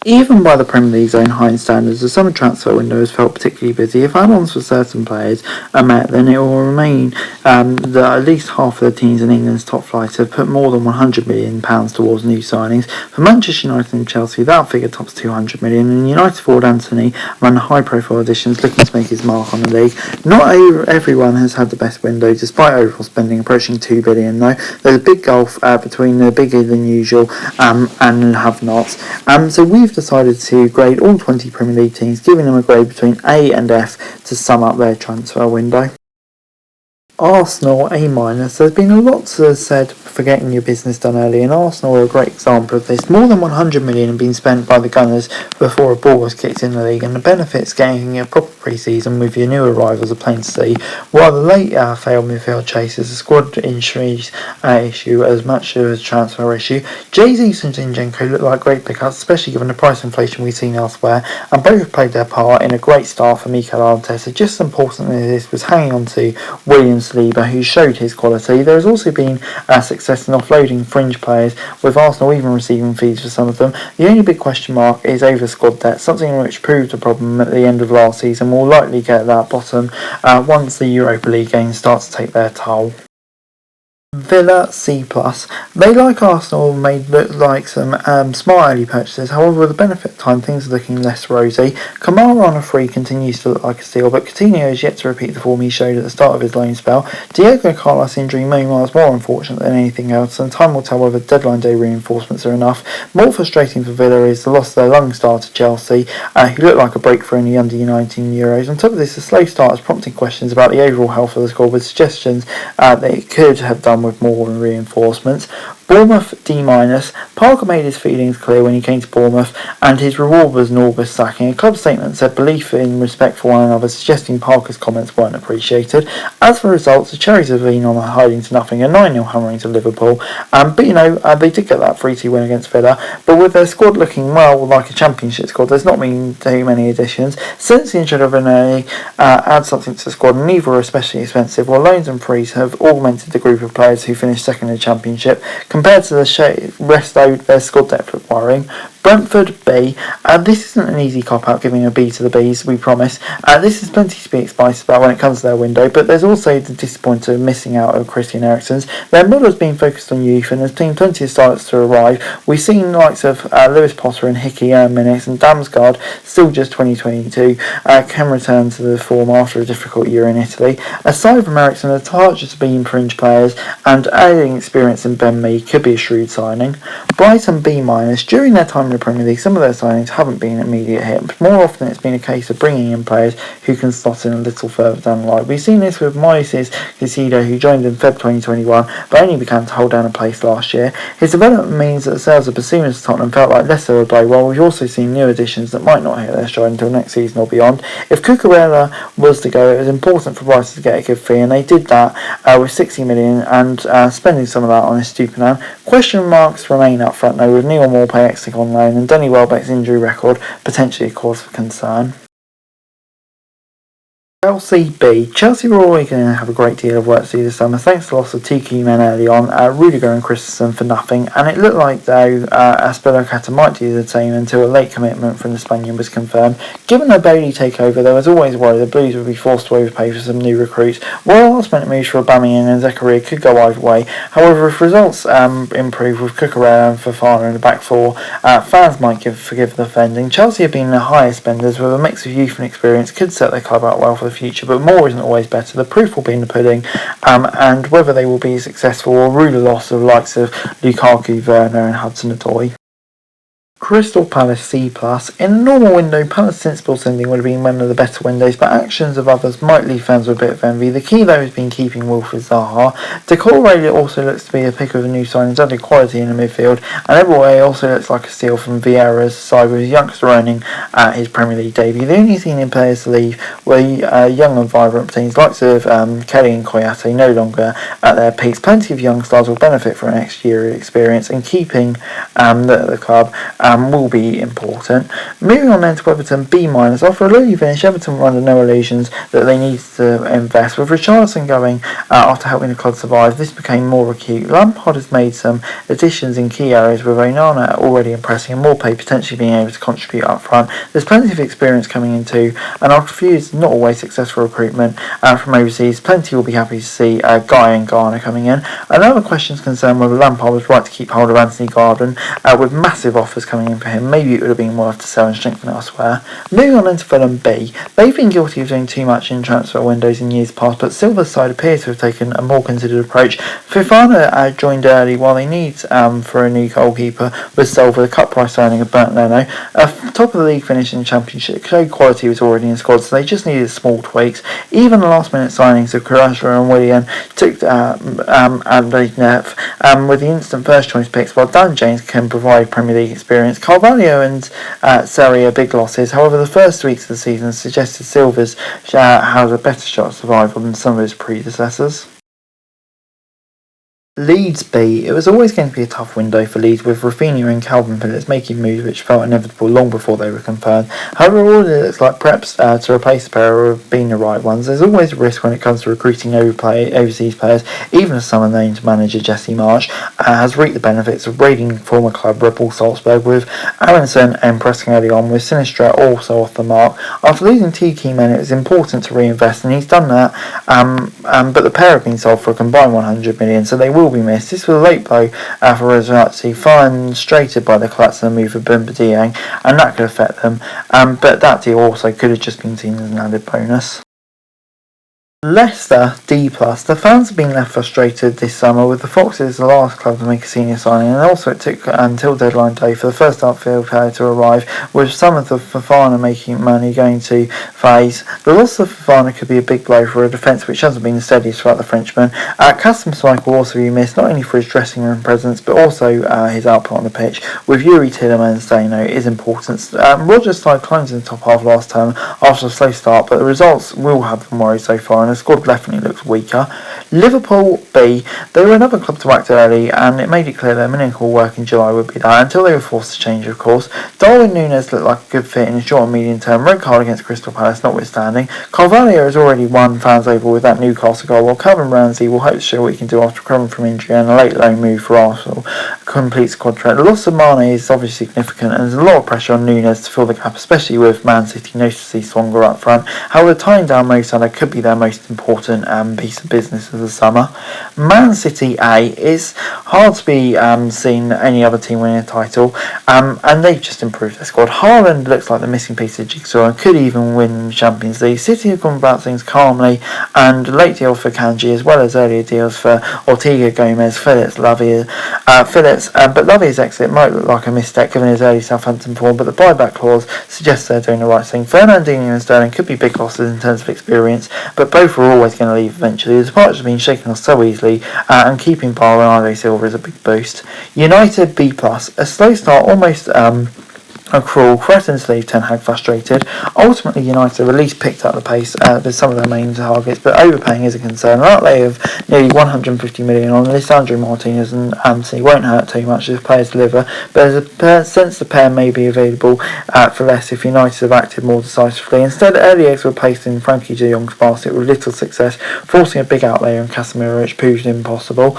Even by the Premier League's own high standards, the summer transfer window has felt particularly busy. If add-ons for certain players are met, then it will remain that at least half of the teams in England's top flight have put more than £100 million towards new signings. For Manchester United and Chelsea, that figure tops £200 million, and United forward Anthony among the high-profile additions looking to make his mark on the league. Not everyone has had the best window, despite overall spending approaching £2 billion, though. There's a big gulf between the bigger than usual and have-nots. So we've decided to grade all 20 Premier League teams, giving them a grade between A and F to sum up their transfer window. Arsenal A-. There's been a lot said for getting your business done early, and Arsenal are a great example of this. More than £100 million have been spent by the Gunners before a ball was kicked in the league, and the benefits getting a proper pre-season with your new arrivals are plain to see. While the late failed midfield chase is a squad injuries issue as much as a transfer issue, Jesus and Zinchenko look like great pickups, especially given the price inflation we've seen elsewhere, and both have played their part in a great start for Mikel Arteta. Just as important as this was hanging on to William Saliba, who showed his quality. There has also been success in offloading fringe players, with Arsenal even receiving fees for some of them. The only big question mark is over squad depth, something which proved a problem at the end of last season. Will likely get at that bottom once the Europa League games start to take their toll. Villa C+. They, like Arsenal, made look like some smart early purchases. However, with the benefit of time, things are looking less rosy. Kamara on a free continues to look like a steal, but Coutinho is yet to repeat the form he showed at the start of his loan spell. Diego Carlos' injury, meanwhile, is more unfortunate than anything else, and time will tell whether deadline day reinforcements are enough. More frustrating for Villa is the loss of their long star to Chelsea, who looked like a breakthrough in the under-19 Euros. On top of this, the slow start has prompted questions about the overall health of the squad, with suggestions that it could have done with more reinforcements. Bournemouth D-. Parker made his feelings clear when he came to Bournemouth, and his reward was an August sacking. A club statement said belief in respect for one another, suggesting Parker's comments weren't appreciated. As for results, the Cherries have been on a hiding to nothing, a 9-0 hammering to Liverpool. But they did get that 3-2 win against Villa. But with their squad looking well like a championship squad, there's not been too many additions. Since the injury of Vinay adds something to the squad, and neither are especially expensive, while loans and frees have augmented the group of players who finished second in the championship. Compared to the rest, though, their squad depth look worrying. Brentford B. This isn't an easy cop-out, giving a B to the Bs, we promise. This is plenty to be excited about when it comes to their window, but there's also the disappointer of missing out of Christian Eriksen's. Their model has been focused on youth, and as Team 20 starts to arrive, we've seen the likes of Lewis Potter and Hickey earn minutes, and Damsgaard, still just 2022, can return to the form after a difficult year in Italy. Aside from Eriksen, the targets have been fringe players, and adding experience in Ben Mee could be a shrewd signing. Brighton B-. During their time in the Premier League, some of their signings haven't been immediate hits. More often it's been a case of bringing in players who can slot in a little further down the line. We've seen this with Moises Caicedo, who joined in Feb 2021 but only began to hold down a place last year. His development means that the sales of Basuma to Tottenham felt like less of a blow, while we've also seen new additions that might not hit their stride until next season or beyond. If Cucurella was to go, it was important for Brighton to get a good fee, and they did that with £60 million and spending some of that on Estupiñán. Question marks remain up front though, with Neil Maupay exiting on loan and Danny Welbeck's injury record potentially a cause for concern. Chelsea B. Chelsea were always going to have a great deal of work to do this summer, thanks to the loss of two key men early on, Rudiger and Christensen, for nothing, and it looked like, though, Azpilicueta might do the same until a late commitment from the Spaniard was confirmed. Given the Bailey takeover, there was always worry the Blues would be forced to overpay for some new recruits, while last-minute moves for Aubameyang and Zakaria could go either way. However, if results improve with Cucurella and Fofana in the back four, fans might forgive the defending. Chelsea have been the highest spenders, with a mix of youth and experience, could set their club out well for the future, but more isn't always better. The proof will be in the pudding, and whether they will be successful or rue the loss of the likes of Lukaku, Werner and Hudson-Odoi. Crystal Palace C+. In a normal window, Palace sensible sending would have been one of the better windows, but actions of others might leave fans with a bit of envy. The key, though, has been keeping Wilfried Zaha. Decore also looks to be a pick of a new signings, added quality in the midfield, and everywhere also looks like a steal from Vieira's side, with his youngster earning his Premier League debut. The only thing in players to leave were young and vibrant teams, likes of Kelly and Koyate, no longer at their peaks. Plenty of young stars will benefit from an extra year of experience and keeping the club. will be important. Moving on then to Everton, B-. After a lowly finish, Everton were under no illusions that they needed to invest. With Richarlison going after helping the club survive, this became more acute. Lampard has made some additions in key areas, with Onana already impressing and Maupay potentially being able to contribute up front. There's plenty of experience coming in too, and after a few years not always successful recruitment from overseas, plenty will be happy to see Guy and Garner coming in. Another question is concerned whether Lampard was right to keep hold of Anthony Gordon, with massive offers coming in for him. Maybe it would have been worth to sell and strengthen elsewhere. Moving on into Fulham B. They've been guilty of doing too much in transfer windows in years past, but Silver's side appears to have taken a more considered approach. Fofana joined early, while they need for a new goalkeeper was sold with a cut price signing of Bernd Leno. Top of the league finish in the Championship showed quality was already in the squad, so they just needed small tweaks. Even the last minute signings of Carrasco and Willian took with the instant first choice picks, while Dan James can provide Premier League experience. Carvalho and Sarri are big losses. However, the first weeks of the season suggested Silvers has a better shot of survival than some of his predecessors. Leeds B. It was always going to be a tough window for Leeds, with Rafinha and Calvin Phillips making moves which felt inevitable long before they were confirmed. However, all it looks like preps to replace the pair have been the right ones. There's always a risk when it comes to recruiting overseas players, even as someone named manager Jesse Marsch has reaped the benefits of raiding former club Red Bull Salzburg, with Aronson impressing early on, with Sinistra also off the mark. After losing two key men, it was important to reinvest, and he's done that, but the pair have been sold for a combined 100 million, so they will be missed. This was a late blow for Rezati, frustrated by the collapse of the move of Boumba, and that could affect them, but that deal also could have just been seen as an added bonus. Leicester D+. The fans have been left frustrated this summer, with the Foxes the last club to make a senior signing, and also it took until deadline day for the first outfield player to arrive, with some of the Fofana making money going to phase. The loss of Fofana could be a big blow for a defence which hasn't been the steadiest throughout the Frenchman. Kasper Schmeichel will also be missed, not only for his dressing room presence but also his output on the pitch, with Yuri Tielemans staying out is important. Rogers' side climbed in the top half last term after a slow start, but the results will have them worried so far, and the squad definitely looks weaker. Liverpool B. They were another club to act early, and it made it clear their miracle work in July would be that, until they were forced to change, of course. Darwin Núñez looked like a good fit in the short and medium term, red card against Crystal Palace notwithstanding. Carvalho has already won fans over with that Newcastle goal, while Calvin Ramsey will hope to show what he can do after recovering from injury, and a late loan move for Arsenal completes the contract. The loss of Mane is obviously significant, and there's a lot of pressure on Núñez to fill the gap, especially with Man City noticeably stronger up front. However, tying down Mo Salah could be their most important piece of business of the summer. Man City A is hard to be seen any other team winning a title, and they've just improved their squad. Haaland looks like the missing piece of the jigsaw and could even win the Champions League. City have gone about things calmly, and late deal for Kanji as well as earlier deals for Ortega, Gomez, Phillips, but Lavier's exit might look like a mistake given his early Southampton form, but the buyback clause suggests they're doing the right thing. Fernandinho and Sterling could be big losses in terms of experience, but both are always going to leave eventually. The departures have been shaken off so easily, and keeping Bernardo Silva is a big boost. United B+. A slow start, almost a crawl, threatened to leave Ten Hag frustrated. Ultimately, United have at least picked up the pace with some of their main targets, but overpaying is a concern. An outlay of nearly 150 million on Lisandro Martinez and Anthony won't hurt too much if players deliver, but there's a sense the pair may be available for less if United have acted more decisively. Instead, early eggs were placed in Frankie de Jong's basket with little success, forcing a big outlay on Casemiro, which proved impossible.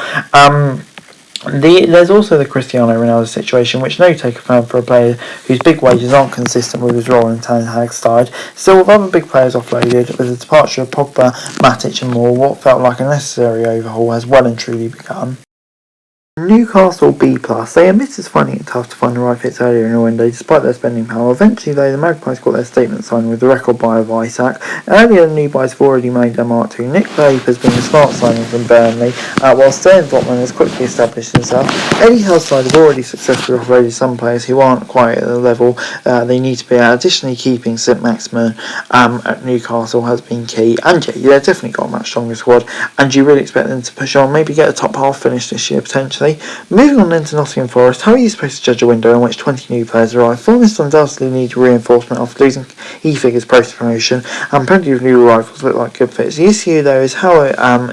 There's also the Cristiano Ronaldo situation, which no take affirmed for a player whose big wages aren't consistent with his role in Ten Hag's side. Still, with other big players offloaded, with the departure of Pogba, Matic and more, what felt like a necessary overhaul has well and truly begun. Newcastle B+. They admitted finding it tough to find the right fits earlier in the window despite their spending power. Eventually though, the Magpies got their statement signed with the record buy of Isak. Earlier, the new buys have already made their mark too. Nick Pope has been a smart signing from Burnley, while Steven Botman has quickly established himself. Eddie Howe's side have already successfully offloaded some players who aren't quite at the level they need to be at. Additionally, keeping St Maximin at Newcastle has been key. And yeah, they've definitely got a much stronger squad, and you really expect them to push on, maybe get a top half finish this year potentially. nicely. Moving on into Nottingham Forest, how are you supposed to judge a window in which 20 new players arrive? Forest undoubtedly need reinforcement after losing key figures post-promotion, and plenty of new arrivals look like good fits. The issue though is how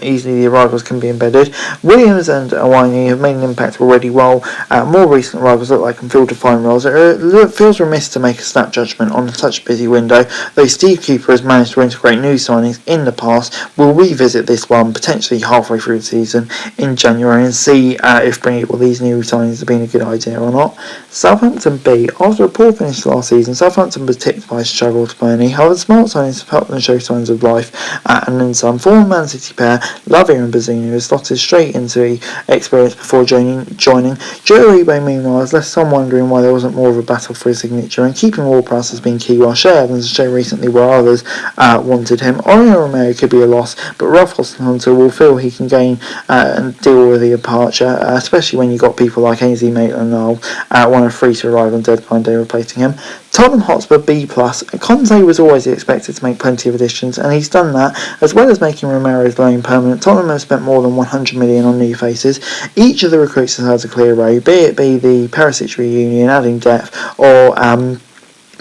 easily the arrivals can be embedded. Williams and Awani have made an impact already, while more recent arrivals look like can fill defined roles. It feels remiss to make a snap judgment on such a busy window, though Steve Cooper has managed to integrate new signings in the past. We'll revisit this one potentially halfway through the season in January and see if bringing these new signings have been a good idea or not. Southampton B. After a poor finish last season, Southampton was tipped by a struggle to Burnley. However, smart signings have helped them show signs of life, and then some. Former Man City pair Lavia and Bazzini has slotted straight into the experience before joining. Joe Uribe, meanwhile, has left some wondering why there wasn't more of a battle for his signature, and keeping Ward-Prowse has been key, while Shea Evans has shown recently where others wanted him. Orion Romero could be a loss, but Ralph Hunter will feel he can gain and deal with the departure, especially when you've got people like Ainsley Maitland-Niles, one of three to arrive on deadline day replacing him. Tottenham Hotspur B+. Conte was always expected to make plenty of additions, and he's done that, as well as making Romero's loan permanent. Tottenham have spent more than 100 million on new faces. Each of the recruits has had a clear road, be it the Perisic reunion, adding depth, or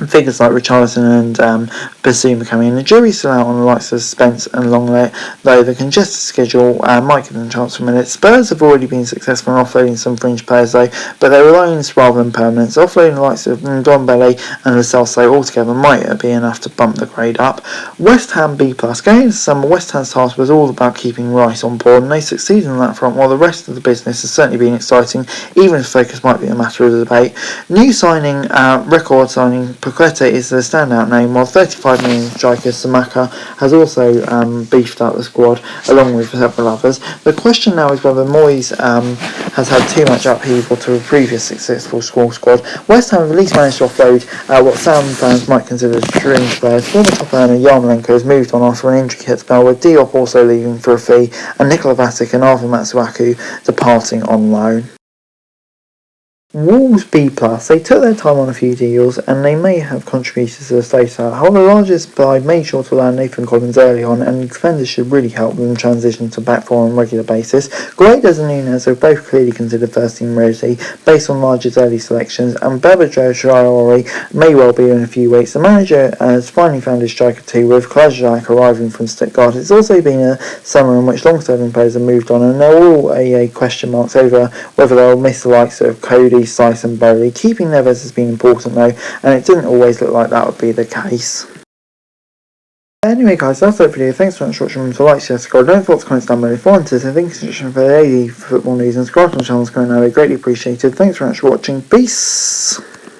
figures like Richarlison and Basuma coming in. The jury's still out on the likes of Spence and Lenglet, though the congested schedule might give them a chance for a minute. Spurs have already been successful in offloading some fringe players though, but they were loans rather than permanents. Offloading the likes of Ndombele and Lo Celso altogether might be enough to bump the grade up. West Ham B+. Going into summer, West Ham's task was all about keeping Rice on board, and they succeeded on that front, while the rest of the business has certainly been exciting, even if focus might be a matter of debate. New signing, record signing, Paqueta is the standout name, while 35 million striker Samaka has also beefed up the squad along with several others. The question now is whether Moyes has had too much upheaval to a previous successful squad. West Ham have at least managed to offload what some fans might consider strange players. Former top earner Yarmolenko has moved on after an injury hit spell, with Diop also leaving for a fee, and Nikola Vatic and Arthur Matsuaku departing on loan. Wolves B+. They took their time on a few deals, and they may have contributed to the state out. However, the largest side made sure to land Nathan Collins early on, and defenders should really help them transition to back four on a regular basis. Guedes and Nunes are both clearly considered first team ready based on Large's early selections, and Bebejo Traore may well be in a few weeks. The manager has finally found his striker too, with Klajak arriving from Stuttgart. It's also been a summer in which long-serving players have moved on, and they're all a question marks over whether they'll miss the likes of Cody, Slice and Bowley. Keeping Neves has been important though, and it didn't always look like that would be the case. Anyway guys, that's it for the video. Thanks so much for watching. So like, share, subscribe, don't forget to comment down below if you wanted. I think it's for the daily football news and subscribe to the channel is going now. Greatly appreciated. Thanks very much for watching. Peace.